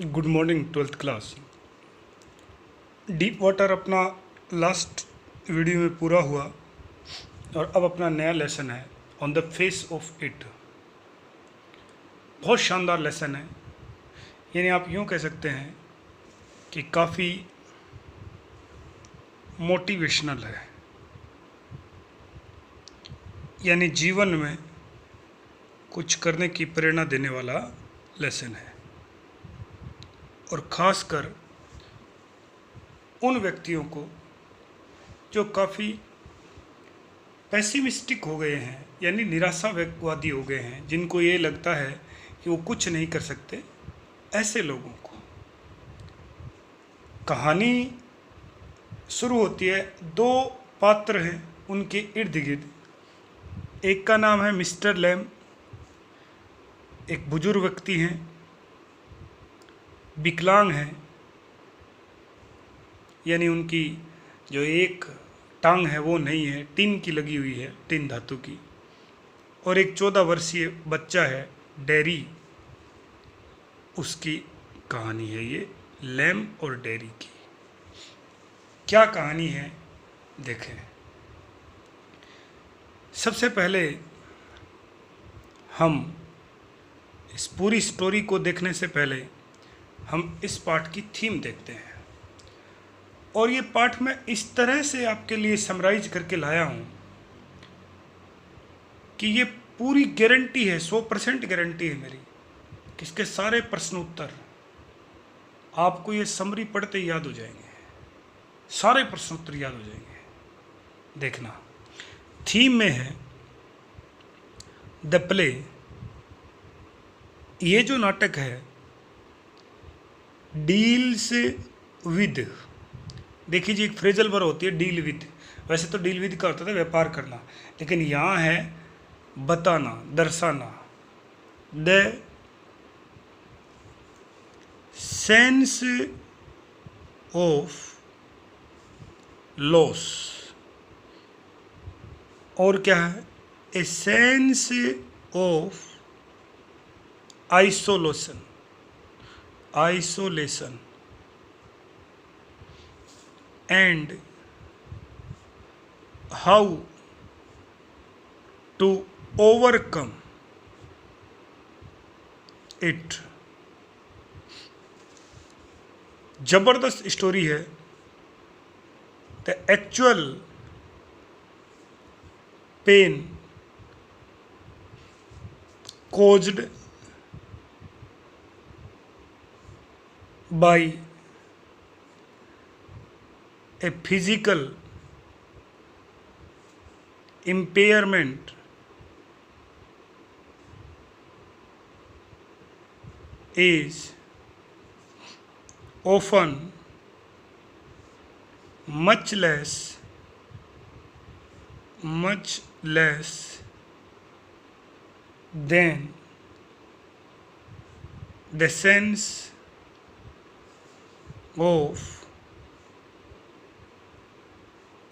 Good morning 12th class. Deep water अपना last video में पूरा हुआ और अब अपना नया लेसन है on the face of it. बहुत शानदार लेसन है, यानी आप यूँ कह सकते हैं कि काफ़ी मोटिवेशनल है, यानी जीवन में कुछ करने की प्रेरणा देने वाला लेसन है। और ख़ासकर उन व्यक्तियों को जो काफ़ी पैसिमिस्टिक हो गए हैं, यानी निराशावादी हो गए हैं, जिनको ये लगता है कि वो कुछ नहीं कर सकते, ऐसे लोगों को। कहानी शुरू होती है, दो पात्र हैं उनके इर्द गिर्द। एक का नाम है मिस्टर लैम, एक बुजुर्ग व्यक्ति हैं, विकलांग हैं, यानी उनकी जो एक टांग है वो नहीं है, टिन की लगी हुई है, टिन धातु की। और एक 14 वर्षीय बच्चा है, डेरी। उसकी कहानी है ये, लैम और डेरी की। क्या कहानी है देखें। सबसे पहले हम इस पूरी स्टोरी को देखने से पहले हम इस पाठ की थीम देखते हैं। और ये पाठ मैं इस तरह से आपके लिए समराइज करके लाया हूँ कि ये पूरी गारंटी है, 100% गारंटी है मेरी कि इसके सारे प्रश्न उत्तर आपको ये समरी पढ़ते याद हो जाएंगे, सारे प्रश्न उत्तर याद हो जाएंगे। देखना, थीम में है द प्ले। ये जो नाटक है डील्स विद, देखिए जी, एक फ्रेजल वर्ब होती है डील विद। वैसे तो डील विद का होता था व्यापार करना, लेकिन यहाँ है बताना, दर्शाना। द सेंस ऑफ लॉस, और क्या है, a sense of isolation, isolation and how to overcome it। जबरदस्त स्टोरी है। The actual pain caused by a physical impairment is often much less than the sense of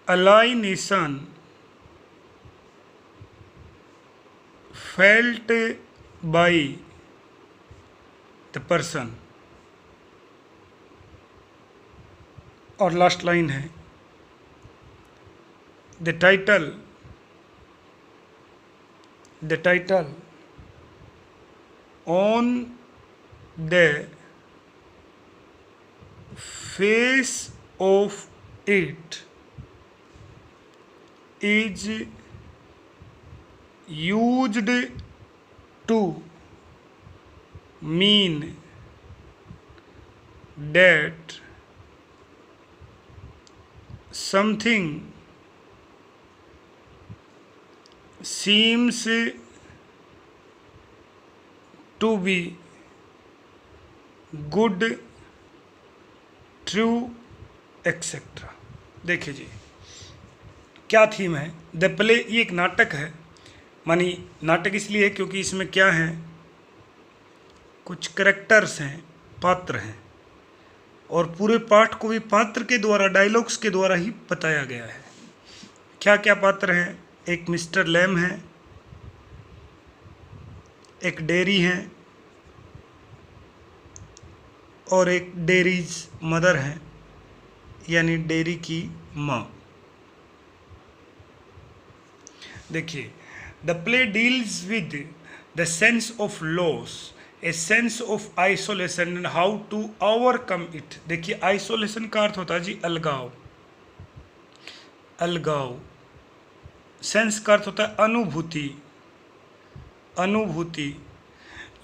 alienation felt by the person। और last line है, the title on the face of it is used to mean that something seems to be good, true, etc। देखिए जी, क्या theme है। The play, ये एक नाटक है। मानी नाटक इसलिए है क्योंकि इसमें क्या है, कुछ करेक्टर्स हैं, पात्र हैं, और पूरे पाठ को भी पात्र के द्वारा, डायलॉग्स के द्वारा ही बताया गया है। क्या क्या पात्र हैं, एक मिस्टर लैम है, एक डेरी हैं, और एक डेरीज मदर है, यानी डेयरी की माँ। देखिए, the play deals with the sense of loss, a sense of isolation and how to overcome it. देखिए, आइसोलेशन का अर्थ होता है जी अलगाव, अलगाव। सेंस का अर्थ होता है अनुभूति, अनुभूति।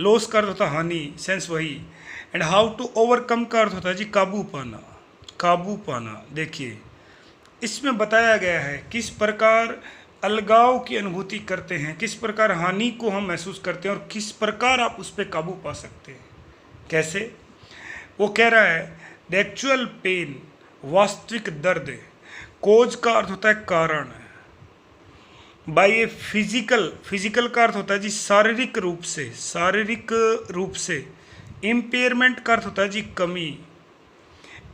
लॉस का अर्थ होता है हानि, सेंस वही। एंड हाउ टू ओवरकम का अर्थ होता है जी काबू पाना, काबू पाना। देखिए, इसमें बताया गया है किस प्रकार अलगाव की अनुभूति करते हैं, किस प्रकार हानि को हम महसूस करते हैं और किस प्रकार आप उस पर काबू पा सकते हैं। कैसे? वो कह रहा है द एक्चुअल पेन, वास्तविक दर्द। कोज का अर्थ होता है कारण, बाय ए फिजिकल, फिजिकल का अर्थ होता है जी शारीरिक रूप से, शारीरिक रूप से। इम्पेयरमेंट का अर्थ होता है जी कमी।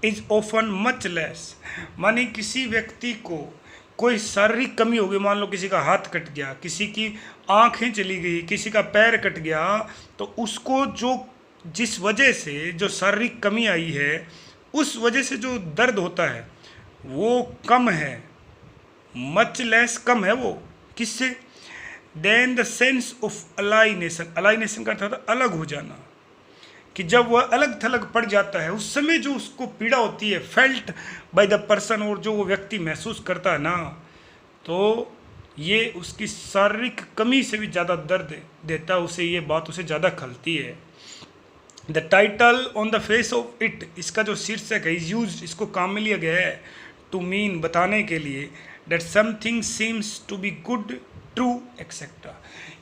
इज ऑफन मच लेस, माने किसी व्यक्ति को कोई शारीरिक कमी हो गई, मान लो किसी का हाथ कट गया, किसी की आंखें चली गई, किसी का पैर कट गया, तो उसको जो जिस वजह से जो शारीरिक कमी आई है, उस वजह से जो दर्द होता है वो कम है, मच लेस कम है वो। किससे? Then the sense of alienation, alienation का अर्थ होता है अलग हो जाना, कि जब वह अलग थलग पड़ जाता है उस समय जो उसको पीड़ा होती है, फेल्ट बाय द पर्सन, और जो वो व्यक्ति महसूस करता है ना, तो ये उसकी शारीरिक कमी से भी ज़्यादा दर्द देता है उसे, ये बात उसे ज़्यादा खलती है। The title on the face of it, इसका जो शीर्षक है, इज यूज, इसको काम में लिया गया है टू मीन, बताने के लिए, that something seems to be good, true, etcetera.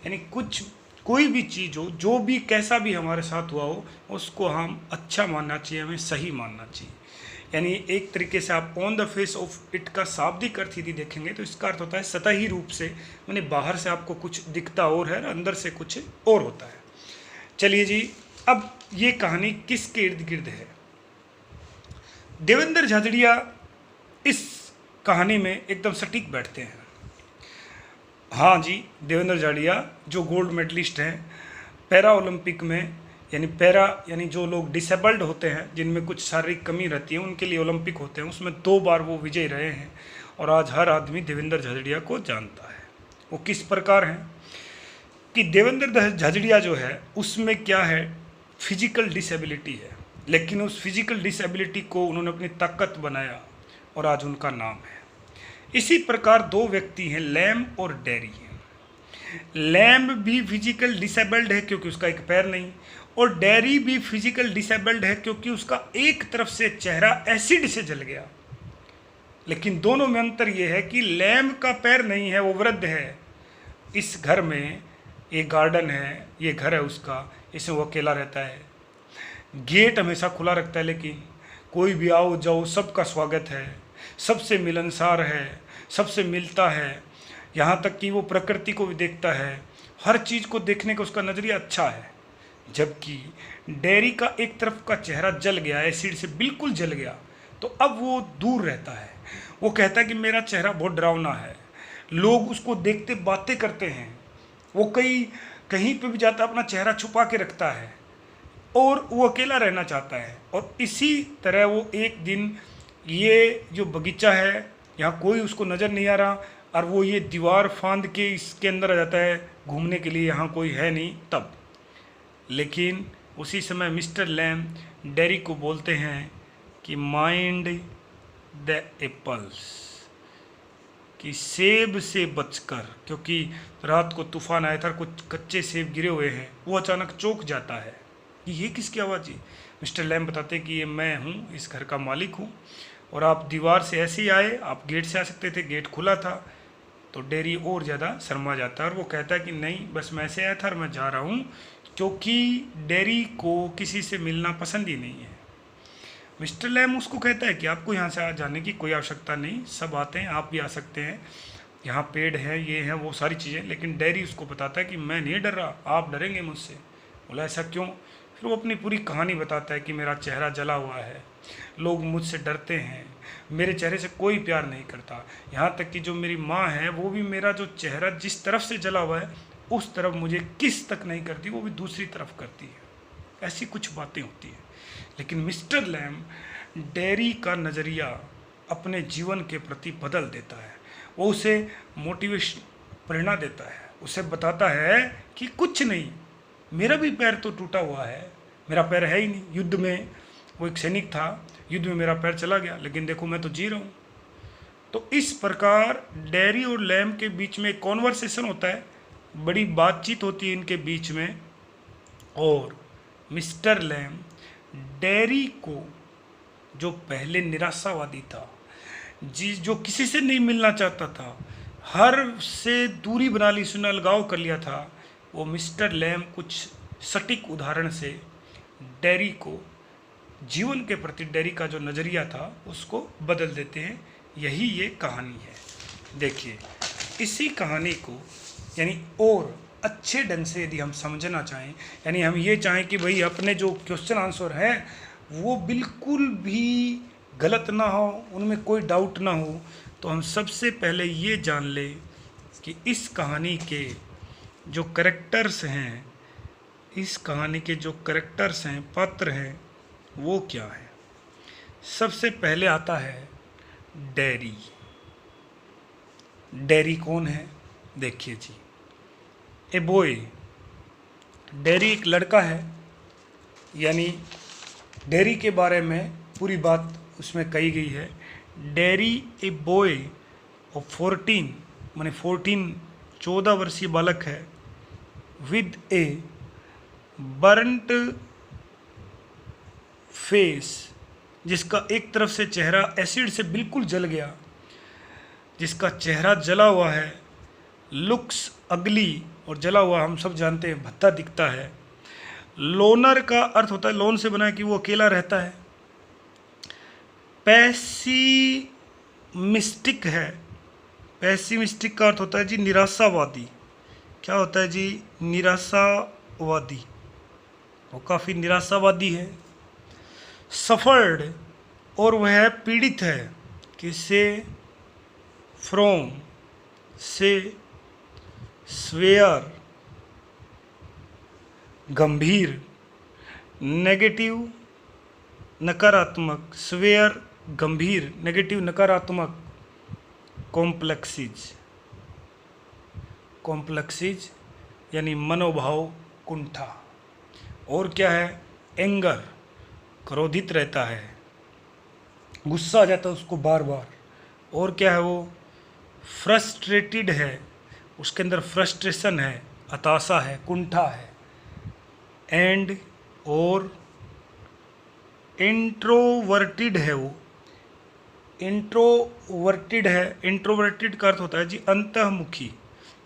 यानी कुछ, कोई भी चीज़ हो, जो भी कैसा भी हमारे साथ हुआ हो, उसको हम अच्छा मानना चाहिए, हमें सही मानना चाहिए। यानी एक तरीके से आप on the face of it का शाब्दिक अर्थ यदि देखेंगे तो इसका अर्थ होता है सतही रूप से, यानी बाहर से आपको कुछ दिखता और है, अंदर से कुछ और होता है। चलिए जी, अब ये कहानी किसके इर्द गिर्द है? देवेंद्र झाझड़िया इस कहानी में एकदम सटीक बैठते हैं। हाँ जी, देवेंद्र झाझड़िया जो गोल्ड मेडलिस्ट हैं पैरा ओलंपिक में, यानी पैरा यानी जो लोग डिसेबल्ड होते हैं, जिनमें कुछ शारीरिक कमी रहती है, उनके लिए ओलंपिक होते हैं, उसमें 2 बार वो विजयी रहे हैं। और आज हर आदमी देवेंद्र झाझड़िया को जानता है। वो किस प्रकार हैं कि देवेंद्र झाझड़िया जो है उसमें क्या है, फिजिकल डिसेबिलिटी है, लेकिन उस फिजिकल डिसेबिलिटी को उन्होंने अपनी ताकत बनाया और आज उनका नाम है। इसी प्रकार 2 व्यक्ति हैं, लैम्ब और डेरी। लैम्ब भी फिजिकल डिसेबल्ड है क्योंकि उसका एक पैर नहीं, और डेरी भी फिजिकल डिसेबल्ड है क्योंकि उसका एक तरफ से चेहरा एसिड से जल गया। लेकिन दोनों में अंतर यह है कि लैम्ब का पैर नहीं है, वो वृद्ध है। इस घर में एक गार्डन है, ये घर है उसका, इसमें वो अकेला रहता है। गेट हमेशा खुला रखता है, लेकिन कोई भी आओ जाओ सबका स्वागत है, सबसे मिलनसार है, सबसे मिलता है, यहाँ तक कि वो प्रकृति को भी देखता है, हर चीज़ को देखने का उसका नज़रिया अच्छा है। जबकि डेरी का एक तरफ का चेहरा जल गया, एसिड से बिल्कुल जल गया, तो अब वो दूर रहता है। वो कहता है कि मेरा चेहरा बहुत डरावना है, लोग उसको देखते बातें करते हैं, वो कहीं पे भी जाता अपना चेहरा छुपा के रखता है और वो अकेला रहना चाहता है। और इसी तरह वो एक दिन, ये जो बगीचा है यहाँ कोई उसको नज़र नहीं आ रहा, और वो ये दीवार फांद के इसके अंदर आ जाता है घूमने के लिए, यहाँ कोई है नहीं तब। लेकिन उसी समय मिस्टर लैम्ब डेरी को बोलते हैं कि माइंड द एप्पल्स, कि सेब से बचकर, क्योंकि रात को तूफान आया था, कुछ कच्चे सेब गिरे हुए हैं। वो अचानक चौंक जाता है कि ये किसकी आवाज़ है। मिस्टर लैम्ब बताते हैं कि ये मैं हूँ, इस घर का मालिक हूँ, और आप दीवार से ऐसे ही आए, आप गेट से आ सकते थे, गेट खुला था। तो डेरी और ज़्यादा शर्मा जाता है और वो कहता है कि नहीं, बस मैं ऐसे आया था और मैं जा रहा हूँ, क्योंकि डेरी को किसी से मिलना पसंद ही नहीं है। मिस्टर लैम्ब उसको कहता है कि आपको यहाँ से जाने की कोई आवश्यकता नहीं, सब आते हैं, आप भी आ सकते हैं, यहाँ पेड़ है, ये है, वो सारी चीज़ें। लेकिन डेरी उसको बताता है कि मैं नहीं डर रहा, आप डरेंगे मुझसे। बोला ऐसा क्यों? फिर वो अपनी पूरी कहानी बताता है कि मेरा चेहरा जला हुआ है, लोग मुझसे डरते हैं, मेरे चेहरे से कोई प्यार नहीं करता, यहाँ तक कि जो मेरी माँ है वो भी मेरा जो चेहरा जिस तरफ से जला हुआ है उस तरफ मुझे किस तक नहीं करती, वो भी दूसरी तरफ करती है। ऐसी कुछ बातें होती हैं। लेकिन मिस्टर लैम डेरी का नज़रिया अपने जीवन के प्रति बदल देता है। वो उसे मोटिवेशन, प्रेरणा देता है, उसे बताता है कि कुछ नहीं, मेरा भी पैर तो टूटा हुआ है, मेरा पैर है ही नहीं। युद्ध में वो एक सैनिक था, युद्ध में मेरा पैर चला गया, लेकिन देखो मैं तो जी रहा हूँ। तो इस प्रकार डेरी और लैम के बीच में कॉन्वर्सेशन होता है, बड़ी बातचीत होती है इनके बीच में। और मिस्टर लैम डेरी को, जो पहले निराशावादी था, जो किसी से नहीं मिलना चाहता था, हर से दूरी बना ली, उसने अलगाव कर लिया था, वो मिस्टर लैम कुछ सटीक उदाहरण से डेरी को, जीवन के प्रति डेरी का जो नज़रिया था उसको बदल देते हैं। यही ये कहानी है। देखिए, इसी कहानी को यानी और अच्छे ढंग से यदि हम समझना चाहें, यानी हम ये चाहें कि भाई अपने जो क्वेश्चन आंसर हैं वो बिल्कुल भी गलत ना हो, उनमें कोई डाउट ना हो, तो हम सबसे पहले ये जान लें कि इस कहानी के जो कैरेक्टर्स हैं, इस कहानी के जो कैरेक्टर्स हैं, पात्र हैं, वो क्या है। सबसे पहले आता है डेरी। डेरी कौन है? देखिए जी, ए बॉय, डेरी एक लड़का है, यानी डेरी के बारे में पूरी बात उसमें कही गई है। डेरी ए बॉय ऑफ 14 माने 14 वर्षीय बालक है, विद ए बर्नट फेस, जिसका एक तरफ से चेहरा एसिड से बिल्कुल जल गया, जिसका चेहरा जला हुआ है। लुक्स अगली, और जला हुआ हम सब जानते हैं भद्दा दिखता है। लोनर का अर्थ होता है, लोन से बना है कि वो अकेला रहता है। पैसिमिस्टिक है, पैसिमिस्टिक का अर्थ होता है जी निराशावादी। क्या होता है जी? निराशावादी, वो काफ़ी निराशावादी है। सफर्ड, और वह पीड़ित है, किससे? फ्रॉम, से। स्वेयर, गंभीर। नेगेटिव, नकारात्मक। स्वेयर गंभीर, नेगेटिव नकारात्मक। कॉम्प्लेक्सिज, कॉम्प्लेक्सिज यानी मनोभाव कुंठा। और क्या है? एंगर, क्रोधित रहता है, गुस्सा आ जाता है उसको बार बार। और क्या है वो? फ्रस्ट्रेटेड है, उसके अंदर फ्रस्ट्रेशन है, हताशा है, कुंठा है। एंड, और इंट्रोवर्टेड है, वो इंट्रोवर्टेड है। इंट्रोवर्टेड का अर्थ होता है जी अंतर्मुखी,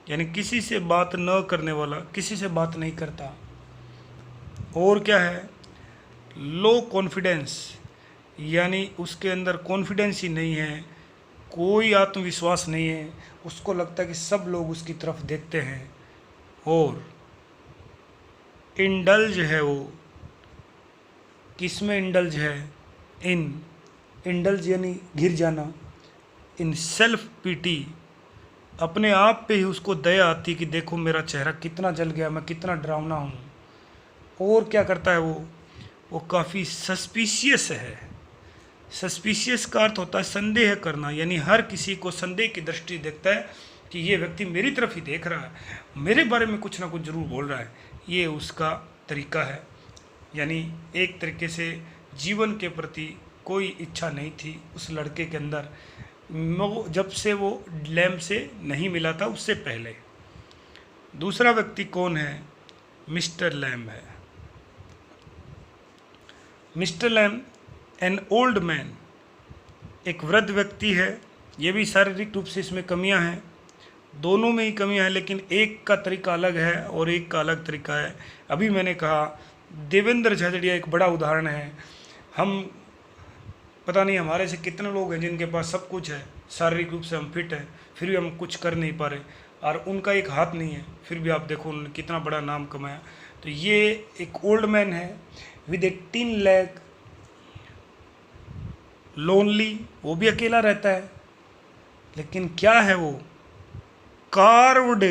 यानी किसी से बात न करने वाला, किसी से बात नहीं करता। और क्या है? लो कॉन्फिडेंस, यानी उसके अंदर कॉन्फिडेंस ही नहीं है, कोई आत्मविश्वास नहीं है, उसको लगता है कि सब लोग उसकी तरफ देखते हैं। और इंडल्ज है, वो किस में इंडल्ज है? इंडल्ज यानी घिर जाना। इन सेल्फ पीटी, अपने आप पे ही उसको दया आती कि देखो मेरा चेहरा कितना जल गया, मैं कितना डरावना हूँ। और क्या करता है वो काफ़ी सस्पिशियस है। सस्पिशियस का अर्थ होता है संदेह करना, यानी हर किसी को संदेह की दृष्टि देखता है कि ये व्यक्ति मेरी तरफ ही देख रहा है, मेरे बारे में कुछ ना कुछ ज़रूर बोल रहा है। ये उसका तरीका है। यानी एक तरीके से जीवन के प्रति कोई इच्छा नहीं थी उस लड़के के अंदर, जब से वो लैम से नहीं मिला था, उससे पहले। दूसरा व्यक्ति कौन है? मिस्टर लैम है। Mr Lamb an old man, एक वृद्ध व्यक्ति है। ये भी शारीरिक रूप से इसमें कमियां हैं, दोनों में ही कमियां हैं, लेकिन एक का तरीका अलग है और एक का अलग तरीका है। अभी मैंने कहा देवेंद्र झाझड़िया एक बड़ा उदाहरण है। हम पता नहीं हमारे से कितने लोग हैं जिनके पास सब कुछ है, शारीरिक रूप से हम फिट हैं, फिर भी हम कुछ कर नहीं पा रहे, और उनका एक हाथ नहीं है, फिर भी आप देखो उन्होंने कितना बड़ा नाम कमाया। तो ये एक ओल्ड मैन है विद 18 लैक, लोनली, वो भी अकेला रहता है। लेकिन क्या है वो? कार्व्ड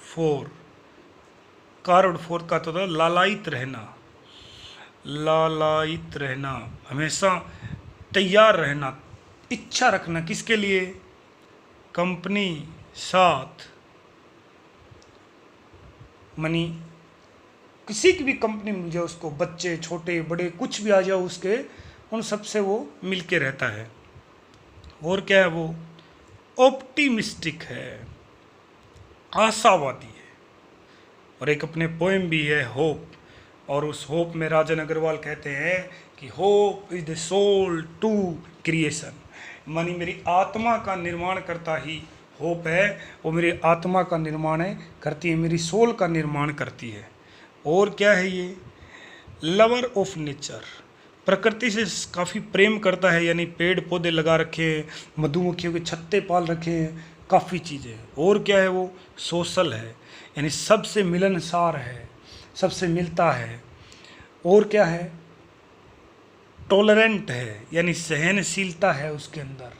फॉर, कार्व्ड फोर्थ का तो होता है लालायित रहना, लालायित रहना, हमेशा तैयार रहना, इच्छा रखना, किसके लिए? कंपनी, साथ, मनी, किसी की भी कंपनी मिल जाए उसको, बच्चे छोटे बड़े कुछ भी आ जाओ उसके, उन सबसे वो मिलके रहता है। और क्या है वो? ऑप्टिमिस्टिक है, आशावादी है। और एक अपने पोएम भी है होप, और उस होप में राजन अग्रवाल कहते हैं कि hope is the soul to creation, मानी मेरी आत्मा का निर्माण करता ही होप है, वो मेरी आत्मा का निर्माण करती है, मेरी सोल का निर्माण करती है। और क्या है ये? लवर ऑफ नेचर, प्रकृति से काफ़ी प्रेम करता है, यानी पेड़ पौधे लगा रखे हैं, मधुमक्खियों के छत्ते पाल रखे हैं, काफ़ी चीज़ें। और क्या है वो? सोशल है, यानी सबसे मिलनसार है, सबसे मिलता है। और क्या है? टॉलरेंट है, यानी सहनशीलता है उसके अंदर।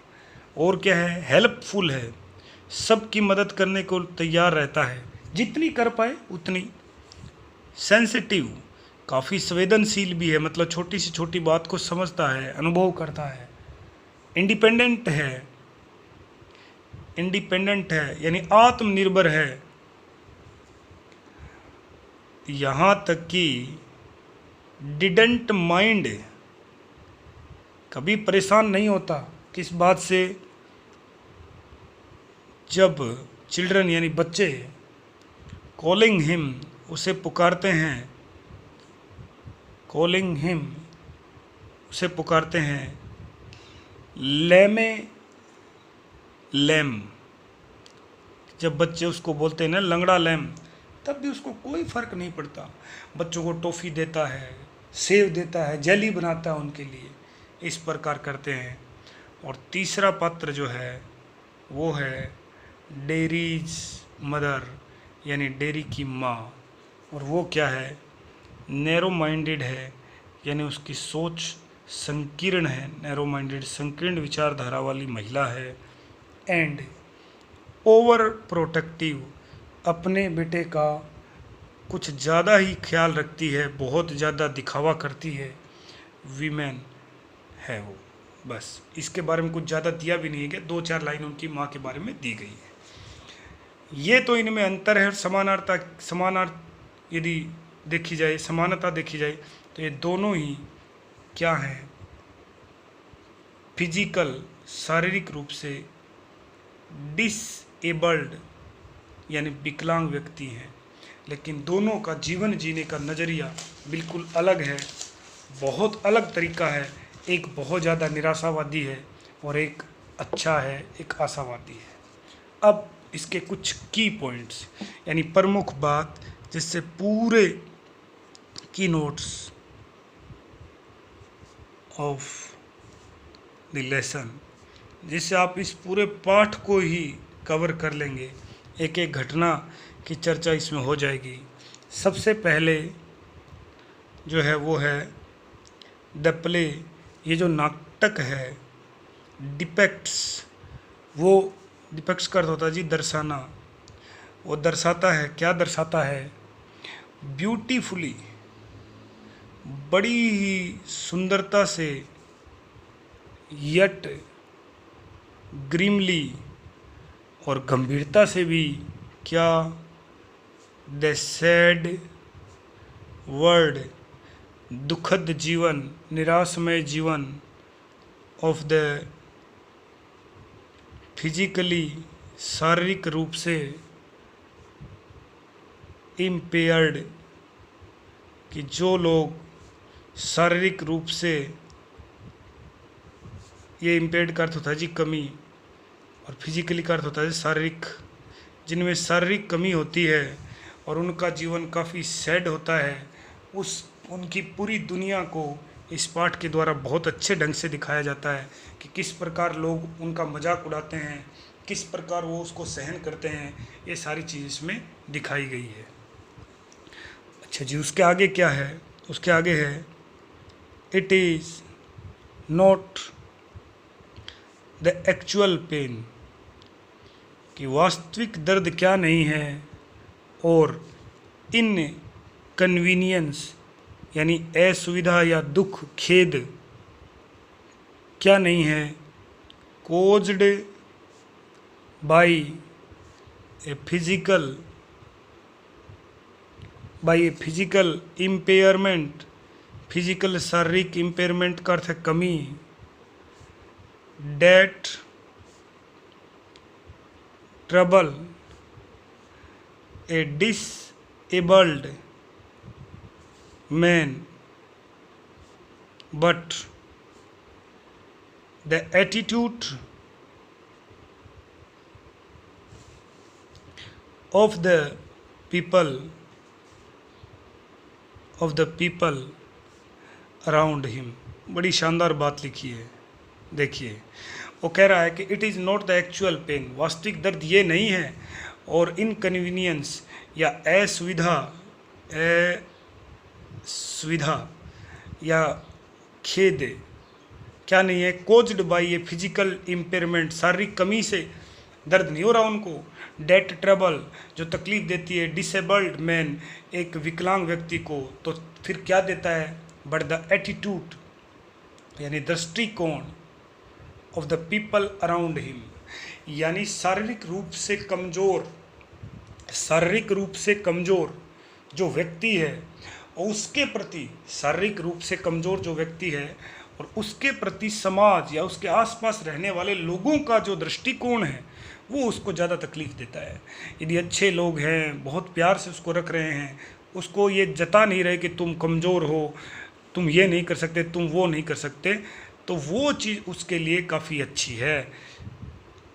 और क्या है? हेल्पफुल है, सबकी मदद करने को तैयार रहता है, जितनी कर पाए उतनी। सेंसिटिव, काफ़ी संवेदनशील भी है, मतलब छोटी से छोटी बात को समझता है, अनुभव करता है। इंडिपेंडेंट है, इंडिपेंडेंट है यानी आत्मनिर्भर है, यहाँ तक कि डिडंट माइंड, कभी परेशान नहीं होता। किस बात से? जब चिल्ड्रन यानी बच्चे कॉलिंग हिम, उसे पुकारते हैं, कॉलिंग हिम, उसे पुकारते हैं, लेमे लैम, जब बच्चे उसको बोलते हैं ना लंगड़ा लैम, तब भी उसको कोई फ़र्क नहीं पड़ता। बच्चों को टॉफ़ी देता है, सेव देता है, जेली बनाता है उनके लिए, इस प्रकार करते हैं। और तीसरा पात्र जो है वो है डेरीज मदर, यानी डेरी की माँ। और वो क्या है? नैरो माइंडेड है, यानी उसकी सोच संकीर्ण है, नैरो माइंडेड संकीर्ण विचारधारा वाली महिला है। एंड ओवर प्रोटेक्टिव, अपने बेटे का कुछ ज़्यादा ही ख्याल रखती है, बहुत ज़्यादा दिखावा करती है, वीमेन है वो। बस इसके बारे में कुछ ज़्यादा दिया भी नहीं है कि 2-4 लाइन उनकी माँ के बारे में दी गई है। ये तो इनमें अंतर है। और समानार्थ यदि देखी जाए, समानता देखी जाए, तो ये दोनों ही क्या हैं? फिजिकल, शारीरिक रूप से डिसेबल्ड यानी विकलांग व्यक्ति हैं, लेकिन दोनों का जीवन जीने का नज़रिया बिल्कुल अलग है, बहुत अलग तरीका है। एक बहुत ज़्यादा निराशावादी है और एक अच्छा है, एक आशावादी है। अब इसके कुछ की पॉइंट्स, यानी प्रमुख बात, जिससे पूरे की नोट्स ऑफ द लेसन, जिससे आप इस पूरे पाठ को ही कवर कर लेंगे, एक एक घटना की चर्चा इसमें हो जाएगी। सबसे पहले जो है वो है द प्ले, ये जो नाटक है, डिपेक्ट्स, वो डिपेक्ट्स का अर्थ होता है जी दर्शाना, वो दर्शाता है, क्या दर्शाता है? ब्यूटीफुली, बड़ी ही सुंदरता से, यट ग्रीमली, और गंभीरता से भी, क्या? द सैड वर्ड, दुखद जीवन, निराशमय जीवन, ऑफ द फिजिकली, शारीरिक रूप से इम्पेयर्ड, कि जो लोग शारीरिक रूप से, ये इम्पेयर्ड का अर्थ होता है जी कमी, और फिजिकली का अर्थ होता है शारीरिक, जिनमें शारीरिक कमी होती है और उनका जीवन काफ़ी सैड होता है, उनकी पूरी दुनिया को इस पाठ के द्वारा बहुत अच्छे ढंग से दिखाया जाता है कि किस प्रकार लोग उनका मजाक उड़ाते हैं, किस प्रकार वो उसको सहन करते हैं, ये सारी चीज़ इसमें दिखाई गई है। अच्छा जी, उसके आगे क्या है? उसके आगे है it is not the actual pain, कि वास्तविक दर्द क्या नहीं है, और इन कन्वीनियंस यानी असुविधा या दुख खेद क्या नहीं है, caused by a physical impairment. Physical शारीरिक इम्पेयरमेंट का अर्थ है कमी। That trouble a disabled man but the attitude of the people around him. बड़ी शानदार बात लिखी है। देखिए वो कह रहा है कि it is not the actual pain, वास्तविक दर्द ये नहीं है, और इनकन्वीनियंस या असुविधा या खेद क्या नहीं है, caused by a physical impairment, शारीरिक कमी से दर्द नहीं हो रहा उनको। डेट ट्रबल जो तकलीफ देती है, डिसेबल्ड मैन एक विकलांग व्यक्ति को, तो फिर क्या देता है, बट द एटीट्यूड यानी दृष्टिकोण of the people around him, यानी शारीरिक रूप से कमज़ोर जो व्यक्ति है और उसके प्रति शारीरिक रूप से कमज़ोर जो व्यक्ति है और उसके प्रति समाज या उसके आसपास रहने वाले लोगों का जो दृष्टिकोण है वो उसको ज़्यादा तकलीफ़ देता है। यदि अच्छे लोग हैं, बहुत प्यार से उसको रख रहे हैं, उसको ये जता नहीं रहे कि तुम कमज़ोर हो, तुम ये नहीं कर सकते, तुम वो नहीं कर सकते, तो वो चीज़ उसके लिए काफ़ी अच्छी है।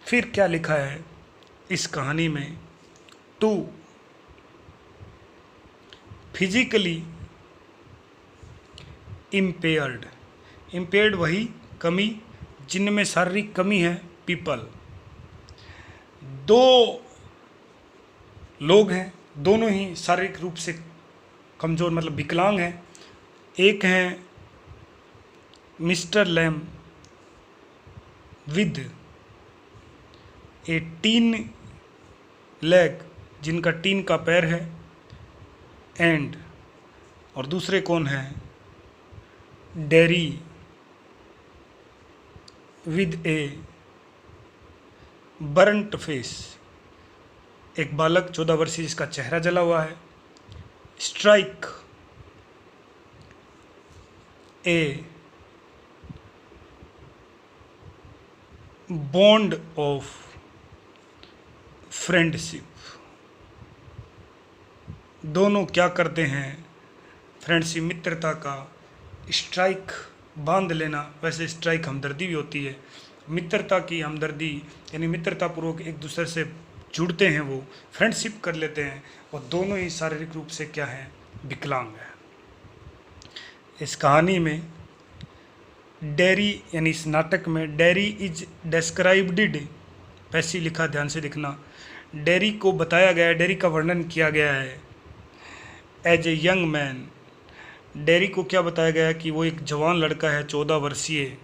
फिर क्या लिखा है इस कहानी में, टू फिजिकली इम्पेयर्ड वही कमी जिनमें शारीरिक कमी है, पीपल। दो लोग हैं, दोनों ही शारीरिक रूप से कमज़ोर मतलब विकलांग हैं। एक हैं Mr Lamb with a tin leg, जिनका टीन का पैर है, एंड और दूसरे कौन हैं, Derry with a burnt face, एक बालक 14 वर्षीय जिसका चेहरा जला हुआ है। Strike a bond of friendship, दोनों क्या करते हैं, फ्रेंडशिप मित्रता का स्ट्राइक बांध लेना। वैसे स्ट्राइक हमदर्दी भी होती है, मित्रता की हमदर्दी यानी मित्रतापूर्वक एक दूसरे से जुड़ते हैं, वो फ्रेंडशिप कर लेते हैं, और दोनों ही शारीरिक रूप से क्या हैं, विकलांग हैं। इस कहानी में डेरी यानी इस नाटक में डेरी इज डिस्क्राइब्ड, पैसी लिखा, ध्यान से देखना, डेरी को बताया गया है, डेरी का वर्णन किया गया है as a young man. Derry को क्या बताया गया है कि वो एक जवान लड़का है, 14 वर्षीय,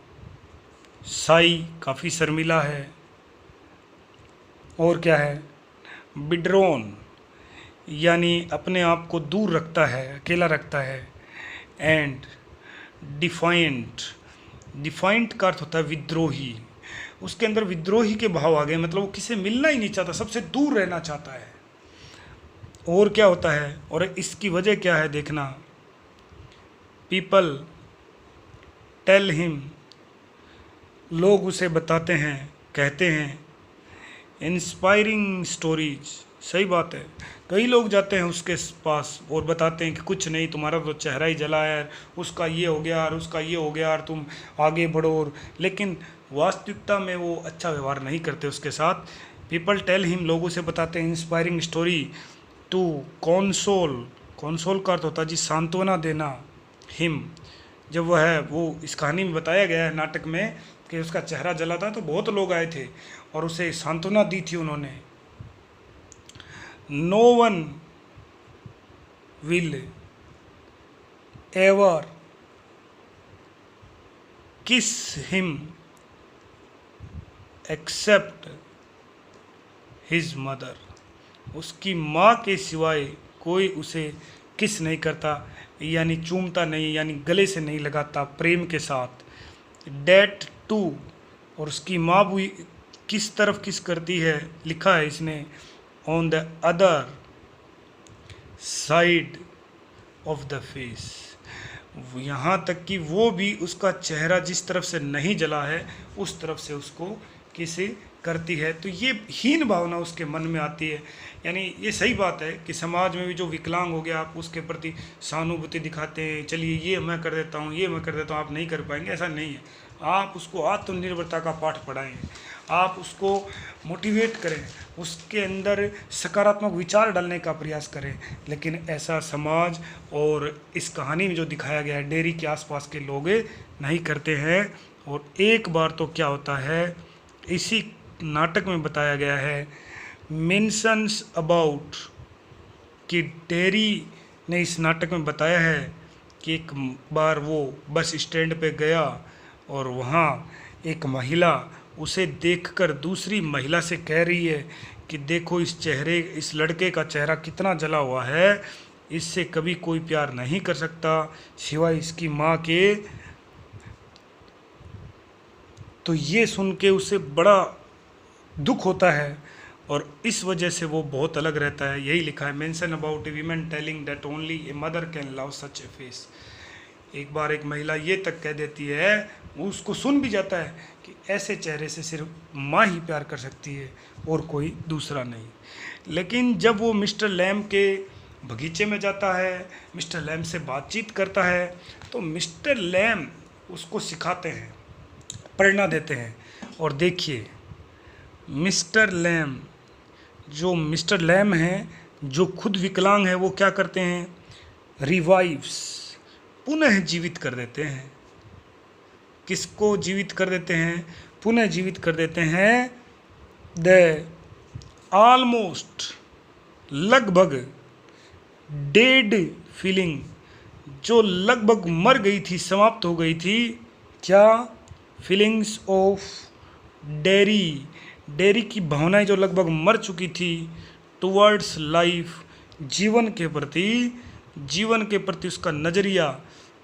साई काफ़ी शर्मिला है, और क्या है, बिड्रोन यानी अपने आप को दूर रखता है, अकेला रखता है, एंड डिफाइंट का अर्थ होता है विद्रोही। उसके अंदर विद्रोही के भाव आ गए, मतलब वो किसी से मिलना ही नहीं चाहता, सबसे दूर रहना चाहता है। और क्या होता है, और इसकी वजह क्या है देखना, पीपल टेल हिम, लोग उसे बताते हैं, कहते हैं, इंस्पायरिंग स्टोरीज, सही बात है, कई लोग जाते हैं उसके पास और बताते हैं कि कुछ नहीं, तुम्हारा तो चेहरा ही जला है यार, उसका ये हो गया यार, उसका ये हो गया यार, तुम आगे बढ़ो, और लेकिन वास्तविकता में वो अच्छा व्यवहार नहीं करते उसके साथ। पीपल टेल हिम, लोग उसे बताते हैं, इंस्पायरिंग स्टोरी टू कॉन्सोल का अर्थ होता है जी सांत्वना देना, हिम जब वह है, वो इस कहानी में बताया गया है नाटक में कि उसका चेहरा जला था तो बहुत लोग आए थे और उसे सांत्वना दी थी उन्होंने। नो वन विल एवर किस हिम एक्सेप्ट हिज मदर, उसकी माँ के सिवाय कोई उसे किस नहीं करता, यानी चूमता नहीं, यानी गले से नहीं लगाता प्रेम के साथ। डेट टू, और उसकी माँ भी किस तरफ किस करती है, लिखा है इसने, on the other side of the face, यहाँ तक कि वो भी उसका चेहरा जिस तरफ से नहीं जला है उस तरफ से उसको किसी करती है। तो ये हीन भावना उसके मन में आती है। यानी ये सही बात है कि समाज में भी जो विकलांग हो गया, आप उसके प्रति सहानुभूति दिखाते हैं, चलिए ये मैं कर देता हूँ, ये मैं कर देता हूँ, आप नहीं कर पाएंगे, ऐसा नहीं है। आप उसको आत्मनिर्भरता का पाठ पढ़ाएं, आप उसको मोटिवेट करें, उसके अंदर सकारात्मक विचार डालने का प्रयास करें। लेकिन ऐसा समाज और इस कहानी में जो दिखाया गया है, डेयरी के आसपास के लोग नहीं करते हैं। और एक बार तो क्या होता है, इसी नाटक में बताया गया है, मेंशंस अबाउट, कि डेयरी ने इस नाटक में बताया है कि एक बार वो बस स्टैंड पे गया और वहाँ एक महिला उसे देखकर दूसरी महिला से कह रही है कि देखो इस लड़के का चेहरा कितना जला हुआ है, इससे कभी कोई प्यार नहीं कर सकता सिवाय इसकी माँ के। तो ये सुन के उसे बड़ा दुख होता है और इस वजह से वो बहुत अलग रहता है। यही लिखा है, mention about A women telling that only a mother can love such A face. एक बार एक महिला ये तक कह देती है, वो उसको सुन भी जाता है कि ऐसे चेहरे से सिर्फ माँ ही प्यार कर सकती है और कोई दूसरा नहीं। लेकिन जब वो मिस्टर लैम के बगीचे में जाता है, मिस्टर लैम से बातचीत करता है, तो मिस्टर लैम उसको सिखाते हैं, प्रेरणा देते हैं। और देखिए मिस्टर लैम हैं, जो खुद विकलांग है, वो क्या करते हैं, रिवाइव्स, पुनः जीवित कर देते हैं। किसको जीवित कर देते हैं, पुनः जीवित कर देते हैं, द ऑलमोस्ट, लगभग डेड फीलिंग, जो लगभग मर गई थी, समाप्त हो गई थी, क्या, फीलिंग्स ऑफ डेयरी की भावनाएं जो लगभग मर चुकी थी, टुवर्ड्स लाइफ, जीवन के प्रति उसका नज़रिया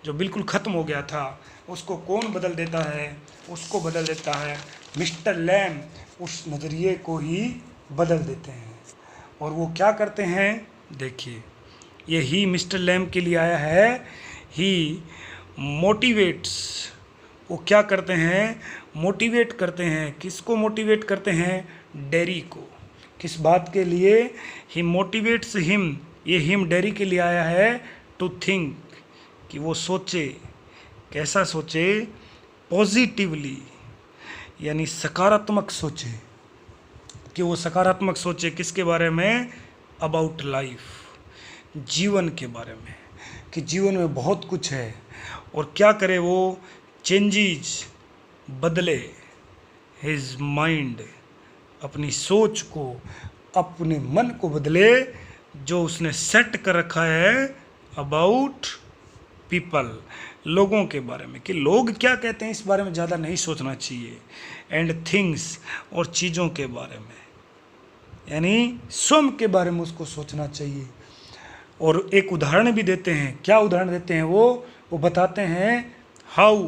जो बिल्कुल ख़त्म हो गया था, उसको कौन बदल देता है, उसको बदल देता है मिस्टर लैम। उस नज़रिए को ही बदल देते हैं। और वो क्या करते हैं, देखिए यही मिस्टर लैम के लिए आया है, ही मोटिवेट्स, वो क्या करते हैं, मोटिवेट करते हैं। किसको मोटिवेट करते हैं, डेयरी को। किस बात के लिए, ही मोटिवेट्स हिम, ये हिम डेयरी के लिए आया है, टू थिंक, कि वो सोचे, कैसा सोचे, पॉजिटिवली, यानी सकारात्मक सोचे, कि वो सकारात्मक सोचे किसके बारे में, अबाउट लाइफ, जीवन के बारे में, कि जीवन में बहुत कुछ है। और क्या करे वो, चेंजेस, बदले, हिज माइंड, अपनी सोच को, अपने मन को बदले, जो उसने सेट कर रखा है अबाउट पीपल, लोगों के बारे में, कि लोग क्या कहते हैं इस बारे में ज़्यादा नहीं सोचना चाहिए, एंड थिंग्स, और चीज़ों के बारे में, यानी स्वयं के बारे में उसको सोचना चाहिए। और एक उदाहरण भी देते हैं, क्या उदाहरण देते हैं वो बताते हैं, हाउ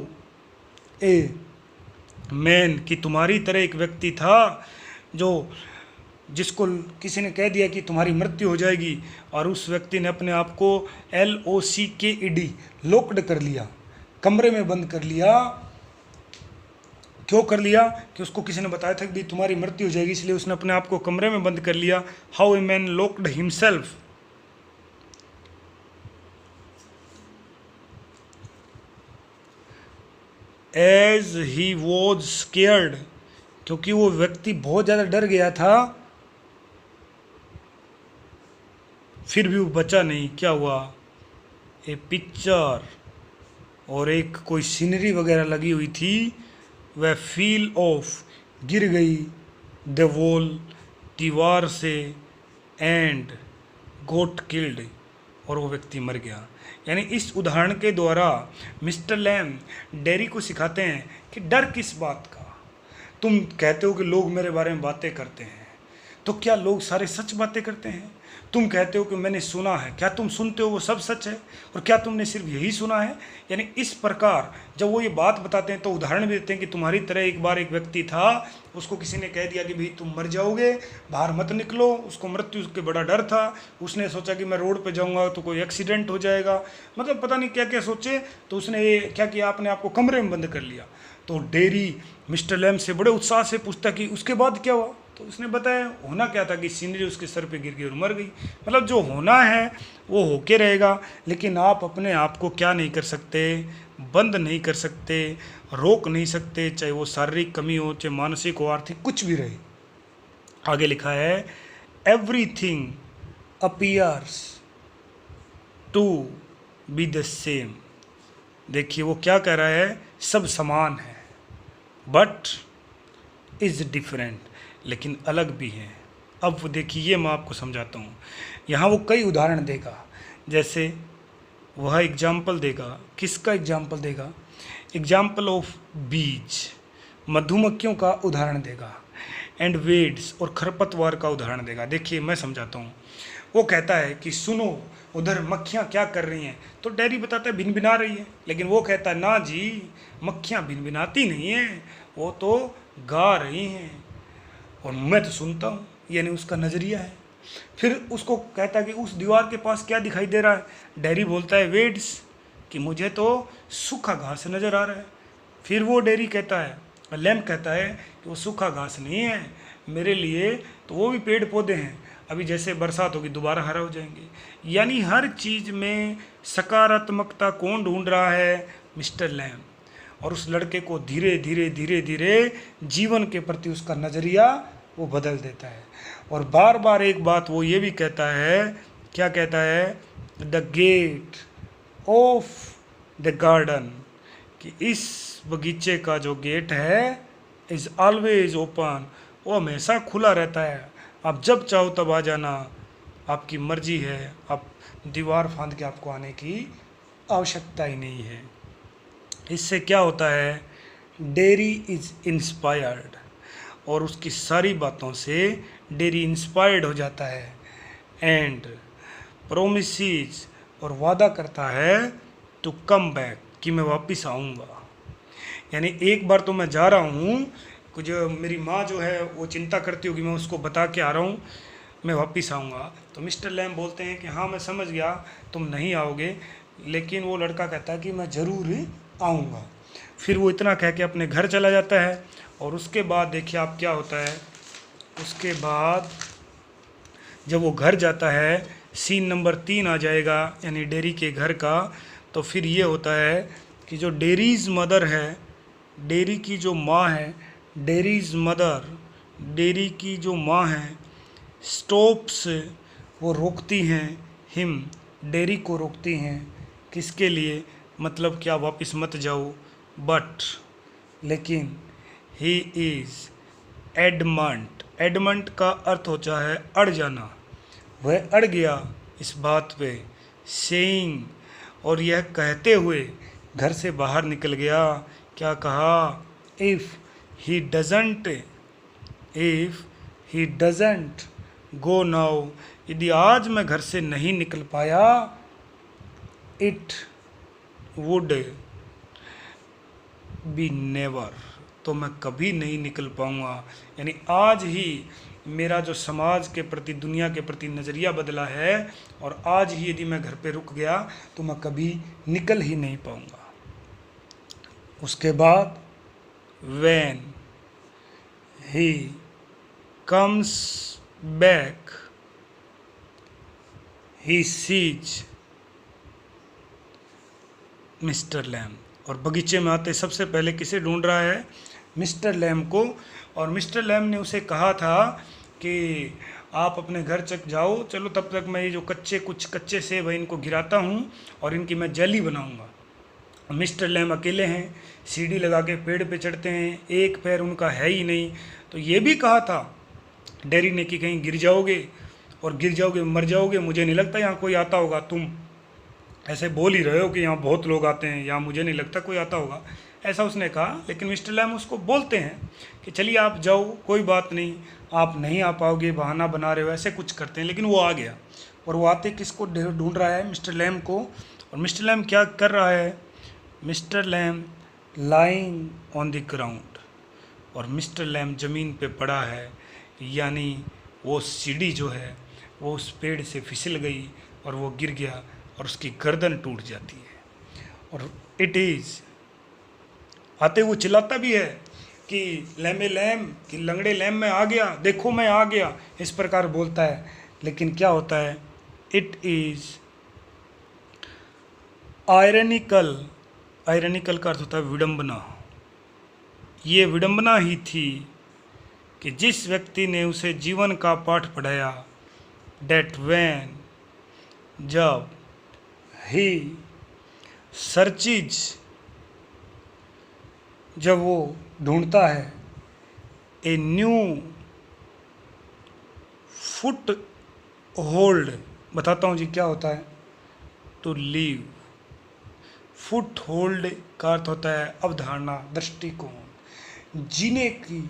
ए मैन, कि तुम्हारी तरह एक व्यक्ति था जिसको किसी ने कह दिया कि तुम्हारी मृत्यु हो जाएगी, और उस व्यक्ति ने अपने आप को LOCKED लॉक्ड कर लिया, कमरे में बंद कर लिया। क्यों कर लिया, कि उसको किसी ने बताया था कि तुम्हारी मृत्यु हो जाएगी, इसलिए उसने अपने आप को कमरे में बंद कर लिया। How a man locked himself, as he was scared, क्योंकि वो व्यक्ति बहुत ज़्यादा डर गया था, फिर भी वो बचा नहीं। क्या हुआ, ए पिक्चर, और एक कोई सीनरी वगैरह लगी हुई थी, वह फील ऑफ, गिर गई, द वॉल, दीवार से, एंड गोट किल्ड, और वो व्यक्ति मर गया। यानी इस उदाहरण के द्वारा मिस्टर लैम डेयरी को सिखाते हैं कि डर किस बात का। तुम कहते हो कि लोग मेरे बारे में बातें करते हैं, तो क्या लोग सारे सच बातें करते हैं? तुम कहते हो कि मैंने सुना है, क्या तुम सुनते हो वो सब सच है, और क्या तुमने सिर्फ यही सुना है? यानी इस प्रकार जब वो ये बात बताते हैं तो उदाहरण भी देते हैं कि तुम्हारी तरह एक बार एक व्यक्ति था, उसको किसी ने कह दिया कि भाई तुम मर जाओगे, बाहर मत निकलो, उसको मृत्यु के बड़ा डर था, उसने सोचा कि मैं रोड पे जाऊंगा तो कोई एक्सीडेंट हो जाएगा, मतलब पता नहीं क्या क्या सोचे, तो उसने ये क्या किया, आपने आपको कमरे में बंद कर लिया। तो डेरी मिस्टर लैम से बड़े उत्साह से पूछता कि उसके बाद क्या हुआ? तो उसने बताया होना क्या था कि सीनरी उसके सर पे गिर गई और मर गई। मतलब जो होना है वो होके रहेगा, लेकिन आप अपने आप को क्या नहीं कर सकते, बंद नहीं कर सकते, रोक नहीं सकते, चाहे वो शारीरिक कमी हो, चाहे मानसिक हो, आर्थिक, कुछ भी रहे। आगे लिखा है everything appears to be the same. देखिए वो क्या कह रहा है, सब समान है बट इज़ डिफरेंट, लेकिन अलग भी हैं। अब वो देखिए ये मैं आपको समझाता हूँ। यहाँ वो कई उदाहरण देगा, जैसे वह एग्जाम्पल देगा, किसका एग्जाम्पल देगा? एग्जाम्पल ऑफ बीज, मधुमक्खियों का उदाहरण देगा, एंड वेड्स और खरपतवार का उदाहरण देगा। देखिए मैं समझाता हूँ। वो कहता है कि सुनो उधर मक्खियाँ क्या कर रही हैं, तो डेरी बताता है भिनभिना रही है, लेकिन वो कहता है ना जी, मक्खियाँ भिनभिनाती नहीं हैं, वो तो गा रही हैं और मैं तो सुनता हूँ। यानी उसका नज़रिया है। फिर उसको कहता है कि उस दीवार के पास क्या दिखाई दे रहा है? डेरी बोलता है वेड्स, कि मुझे तो सूखा घास नज़र आ रहा है। फिर वो डेरी कहता है, लैम्प कहता है कि वो सूखा घास नहीं है मेरे लिए, तो वो भी पेड़ पौधे हैं, अभी जैसे बरसात होगी दोबारा हरा हो जाएंगे। यानी हर चीज़ में सकारात्मकता कौन ढूंढ रहा है? Mister lamp. और उस लड़के को धीरे धीरे धीरे धीरे जीवन के प्रति उसका नज़रिया वो बदल देता है। और बार बार एक बात वो ये भी कहता है, क्या कहता है? The gate of the garden, कि इस बगीचे का जो गेट है इज़ ऑलवेज ओपन, वो हमेशा खुला रहता है, आप जब चाहो तब आ जाना, आपकी मर्जी है, आप दीवार फांद के आपको आने की आवश्यकता ही नहीं है। इससे क्या होता है? डेरी इज़ इंस्पायर्ड, और उसकी सारी बातों से डेरी इंस्पायर्ड हो जाता है, एंड प्रोमिसेस, और वादा करता है टू कम बैक, कि मैं वापस आऊँगा। यानी एक बार तो मैं जा रहा हूँ, कुछ मेरी माँ जो है वो चिंता करती होगी, मैं उसको बता के आ रहा हूँ मैं वापस आऊँगा। तो मिस्टर लैम बोलते हैं कि हाँ मैं समझ गया तुम नहीं आओगे, लेकिन वो लड़का कहता है कि मैं ज़रूर आऊँगा। फिर वो इतना कह के अपने घर चला जाता है। और उसके बाद देखिए आप क्या होता है, उसके बाद जब वो घर जाता है, सीन नंबर 3 आ जाएगा, यानी डेरी के घर का। तो फिर ये होता है कि जो डेरीज़ मदर है, डेरी की जो माँ है, डेरीज़ मदर, डेरी की जो माँ है, स्टॉप्स, वो रोकती हैं हिम, डेरी को रोकती हैं। किसके लिए? मतलब क्या वापस मत जाओ, बट लेकिन ही इज़ एडमंट, एडमंट का अर्थ होता है अड़ जाना, वह अड़ गया इस बात पे, सेइंग, और यह कहते हुए घर से बाहर निकल गया। क्या कहा? If he doesn't go now, यदि आज मैं घर से नहीं निकल पाया, इट वुड बी नेवर, तो मैं कभी नहीं निकल पाऊँगा। यानी आज ही मेरा जो समाज के प्रति, दुनिया के प्रति नज़रिया बदला है, और आज ही यदि मैं घर पे रुक गया तो मैं कभी निकल ही नहीं पाऊँगा। उसके बाद when he comes back he sees Mr Lamb, और बगीचे में आते सबसे पहले किसे ढूंढ रहा है? मिस्टर लैम को। और मिस्टर लैम ने उसे कहा था कि आप अपने घर तक जाओ, चलो तब तक मैं ये जो कुछ कच्चे सेब हैं इनको गिराता हूँ और इनकी मैं जेली बनाऊँगा। मिस्टर लैम अकेले हैं, सीढ़ी लगा के पेड़ पे चढ़ते हैं, एक पैर उनका है ही नहीं। तो ये भी कहा था डेरी ने कि कहीं गिर जाओगे, और गिर जाओगे मर जाओगे, मुझे नहीं लगता यहाँ कोई आता होगा, तुम ऐसे बोल ही रहे हो कि यहाँ बहुत लोग आते हैं, यहाँ मुझे नहीं लगता कोई आता होगा, ऐसा उसने कहा। लेकिन मिस्टर लैम उसको बोलते हैं कि चलिए आप जाओ, कोई बात नहीं, आप नहीं आ पाओगे, बहाना बना रहे हो, ऐसे कुछ करते हैं। लेकिन वो आ गया, और वो आते किसको ढूंढ रहा है? मिस्टर लैम को। और मिस्टर लैम क्या कर रहा है? Mr Lamb lying on the ground, और मिस्टर लैम ज़मीन पे पड़ा है, यानी वो सीढ़ी जो है वो उस पेड़ से फिसल गई और वो गिर गया और उसकी गर्दन टूट जाती है। और इट इज़ आते हुए चिल्लाता भी है कि लैमे लैम, कि लंगड़े लैम मैं आ गया, देखो मैं आ गया, इस प्रकार बोलता है। लेकिन क्या होता है? It is ironical. आयरनिकल का अर्थ होता है विडंबना। ये विडंबना ही थी कि जिस व्यक्ति ने उसे जीवन का पाठ पढ़ाया, डेट वैन, जब ही सर्चिज, जब वो ढूंढता है ए न्यू फुट होल्ड, बताता हूँ जी क्या होता है, टू लीव। फुट होल्ड का अर्थ होता है अवधारणा, दृष्टिकोण, जीने की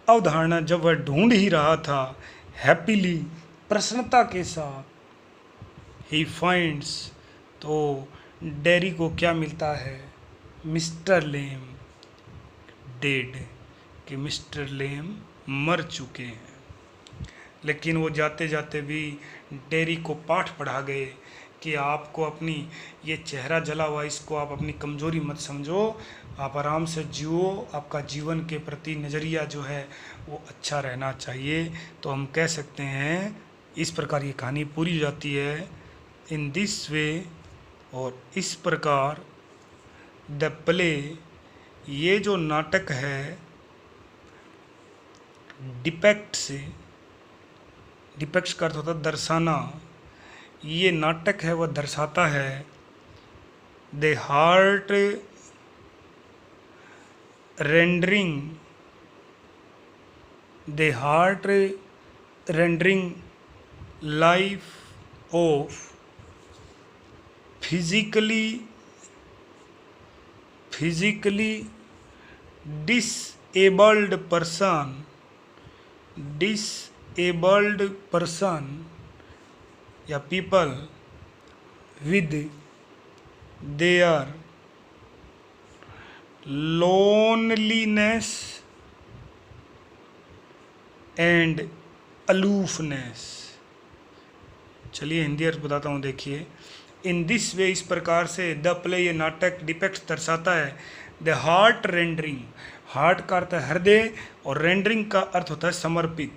अवधारणा। जब वह ढूंढ ही रहा था हैप्पीली, प्रसन्नता के साथ, ही फाइंड्स, तो डेरी को क्या मिलता है? मिस्टर लेम डेड, कि मिस्टर लेम मर चुके हैं। लेकिन वो जाते जाते भी डेरी को पाठ पढ़ा गए कि आपको अपनी ये चेहरा जला हुआ, इसको आप अपनी कमज़ोरी मत समझो, आप आराम से जियो, आपका जीवन के प्रति नज़रिया जो है वो अच्छा रहना चाहिए। तो हम कह सकते हैं इस प्रकार ये कहानी पूरी हो जाती है, इन दिस वे। और इस प्रकार द प्ले, ये जो नाटक है, डिपेक्ट से, डिपेक्ट का अर्थ होता है दर्शाना, ये नाटक है वह दर्शाता है the heart rendering, the heart rendering life of physically disabled person या people with their loneliness and aloofness। चलिए हिंदी अर्थ बताता हूँ, देखिए। इन दिस वे, इस प्रकार से, द प्ले, ये नाटक, डिपेक्ट दर्शाता है द हार्ट रेंडरिंग, हार्ट का अर्थ है हृदय, और रेंडरिंग का अर्थ होता है समर्पित,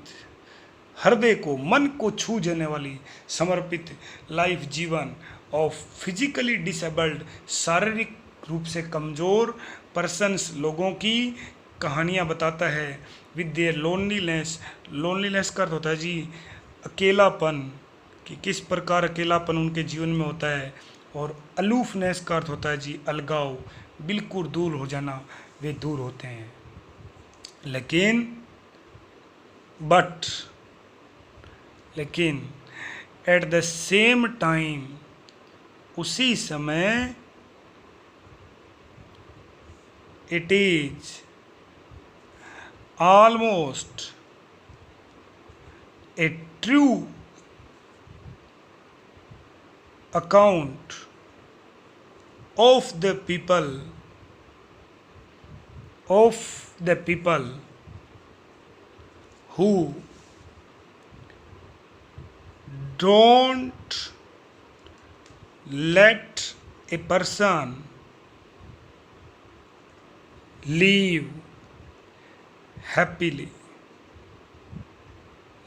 हृदय को, मन को छू जाने वाली, समर्पित लाइफ, जीवन, ऑफ फिजिकली डिसेबल्ड, शारीरिक रूप से कमज़ोर, पर्सन्स, लोगों की कहानियाँ बताता है, विद देयर लोनलीनेस। लोनलीनेस का अर्थ होता है जी अकेलापन, कि किस प्रकार अकेलापन उनके जीवन में होता है। और अलूफनेस का अर्थ होता है जी अलगाव, बिल्कुल दूर हो जाना, वे दूर होते हैं। लेकिन एट द सेम टाइम, उसी समय, it is almost a true account of the people who don't let a person live happily।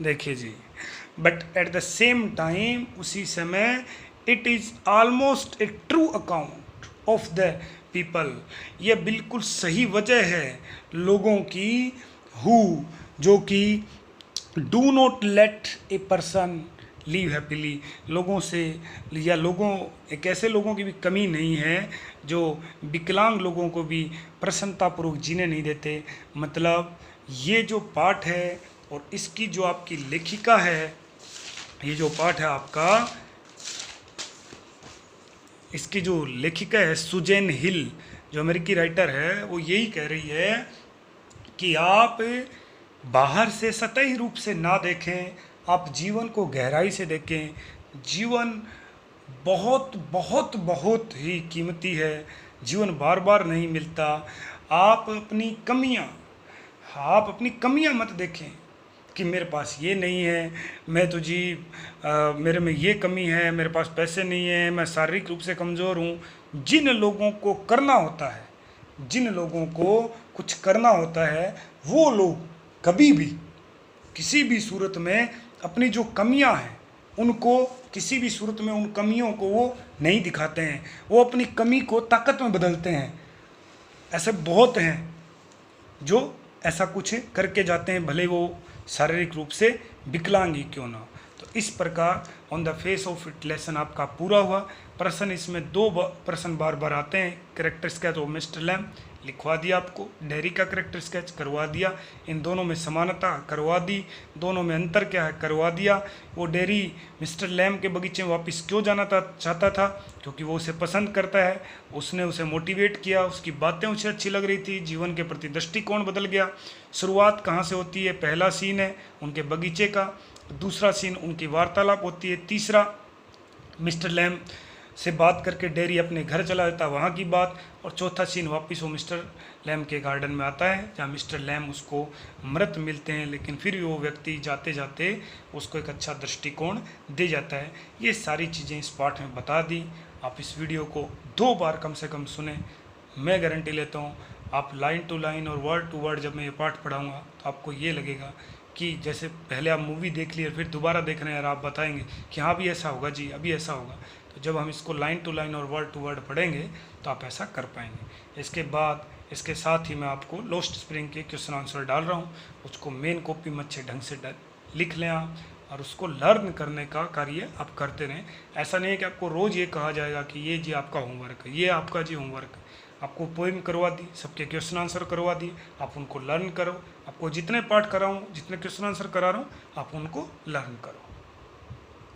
देखिए जी, but at the same time, उसी समय, it is almost a true account of the people, यह बिल्कुल सही वजह है लोगों की, हु, जो कि do not let a person leave happily, लोगों से, या लोगों, एक ऐसे लोगों की भी कमी नहीं है जो विकलांग लोगों को भी प्रसन्नतापूर्वक जीने नहीं देते। मतलब ये जो पाठ है और इसकी जो आपकी लेखिका है, ये जो पाठ है आपका, इसकी जो लेखिका है सुजैन हिल, जो अमेरिकी राइटर है, वो यही कह रही है कि आप बाहर से सतही रूप से ना देखें, आप जीवन को गहराई से देखें। जीवन बहुत बहुत बहुत ही कीमती है, जीवन बार बार नहीं मिलता। आप अपनी कमियां मत देखें कि मेरे पास ये नहीं है, मैं तो जी मेरे में ये कमी है, मेरे पास पैसे नहीं है, मैं शारीरिक रूप से कमज़ोर हूँ। जिन लोगों को करना होता है, जिन लोगों को कुछ करना होता है, वो लोग कभी भी किसी भी सूरत में अपनी जो कमियां हैं उनको, किसी भी सूरत में उन कमियों को वो नहीं दिखाते हैं, वो अपनी कमी को ताकत में बदलते हैं। ऐसे बहुत हैं जो ऐसा कुछ करके जाते हैं, भले वो शारीरिक रूप से विकलांग ही क्यों ना। तो इस प्रकार on the face of it lesson आपका पूरा हुआ। प्रश्न इसमें दो प्रश्न बार बार आते हैं। कैरेक्टर स्केच तो मिस्टर लैम लिखवा दिया, आपको डेयरी का कैरेक्टर स्केच करवा दिया, इन दोनों में समानता करवा दी, दोनों में अंतर क्या है करवा दिया। वो डेयरी मिस्टर लैम के बगीचे में वापस क्यों जाना चाहता था, क्योंकि वो उसे पसंद करता है, उसने उसे मोटिवेट किया, उसकी बातें उसे अच्छी लग रही थी, जीवन के प्रति दृष्टिकोण बदल गया। शुरुआत कहाँ से होती है, पहला सीन है उनके बगीचे का, दूसरा सीन उनकी वार्तालाप होती है, तीसरा मिस्टर लैम से बात करके डेयरी अपने घर चला जाता है, वहाँ की बात, और चौथा सीन वापस वो मिस्टर लैम के गार्डन में आता है जहाँ मिस्टर लैम उसको मृत मिलते हैं, लेकिन फिर भी वो व्यक्ति जाते जाते उसको एक अच्छा दृष्टिकोण दे जाता है। ये सारी चीज़ें इस पाठ में बता दी। आप इस वीडियो को 2 बार कम से कम सुने, मैं गारंटी लेता हूँ आप लाइन टू लाइन और वर्ड टू वर्ड जब मैं ये पाठ पढ़ाऊँगा तो आपको ये लगेगा कि जैसे पहले आप मूवी देख लिए फिर दोबारा देख रहे हैं और आप बताएंगे कि हाँ भी ऐसा होगा जी, अभी ऐसा होगा। तो जब हम इसको लाइन टू लाइन और वर्ड टू वर्ड पढ़ेंगे तो आप ऐसा कर पाएंगे। इसके बाद इसके साथ ही मैं आपको लोस्ट स्प्रिंग के क्वेश्चन आंसर डाल रहा हूँ, उसको मेन कॉपी में अच्छे ढंग से लिख लें आप, और उसको लर्न करने का कार्य आप करते रहें। ऐसा नहीं है कि आपको रोज़ ये कहा जाएगा कि ये जी आपका होमवर्क है, ये आपका जी होमवर्क है। आपको पोएम करवा दी, सबके क्वेश्चन आंसर करवा दिए, आप उनको लर्न करो। आपको जितने पाठ कराऊँ, जितने क्वेश्चन आंसर करा रहा हूँ, आप उनको लर्न करो।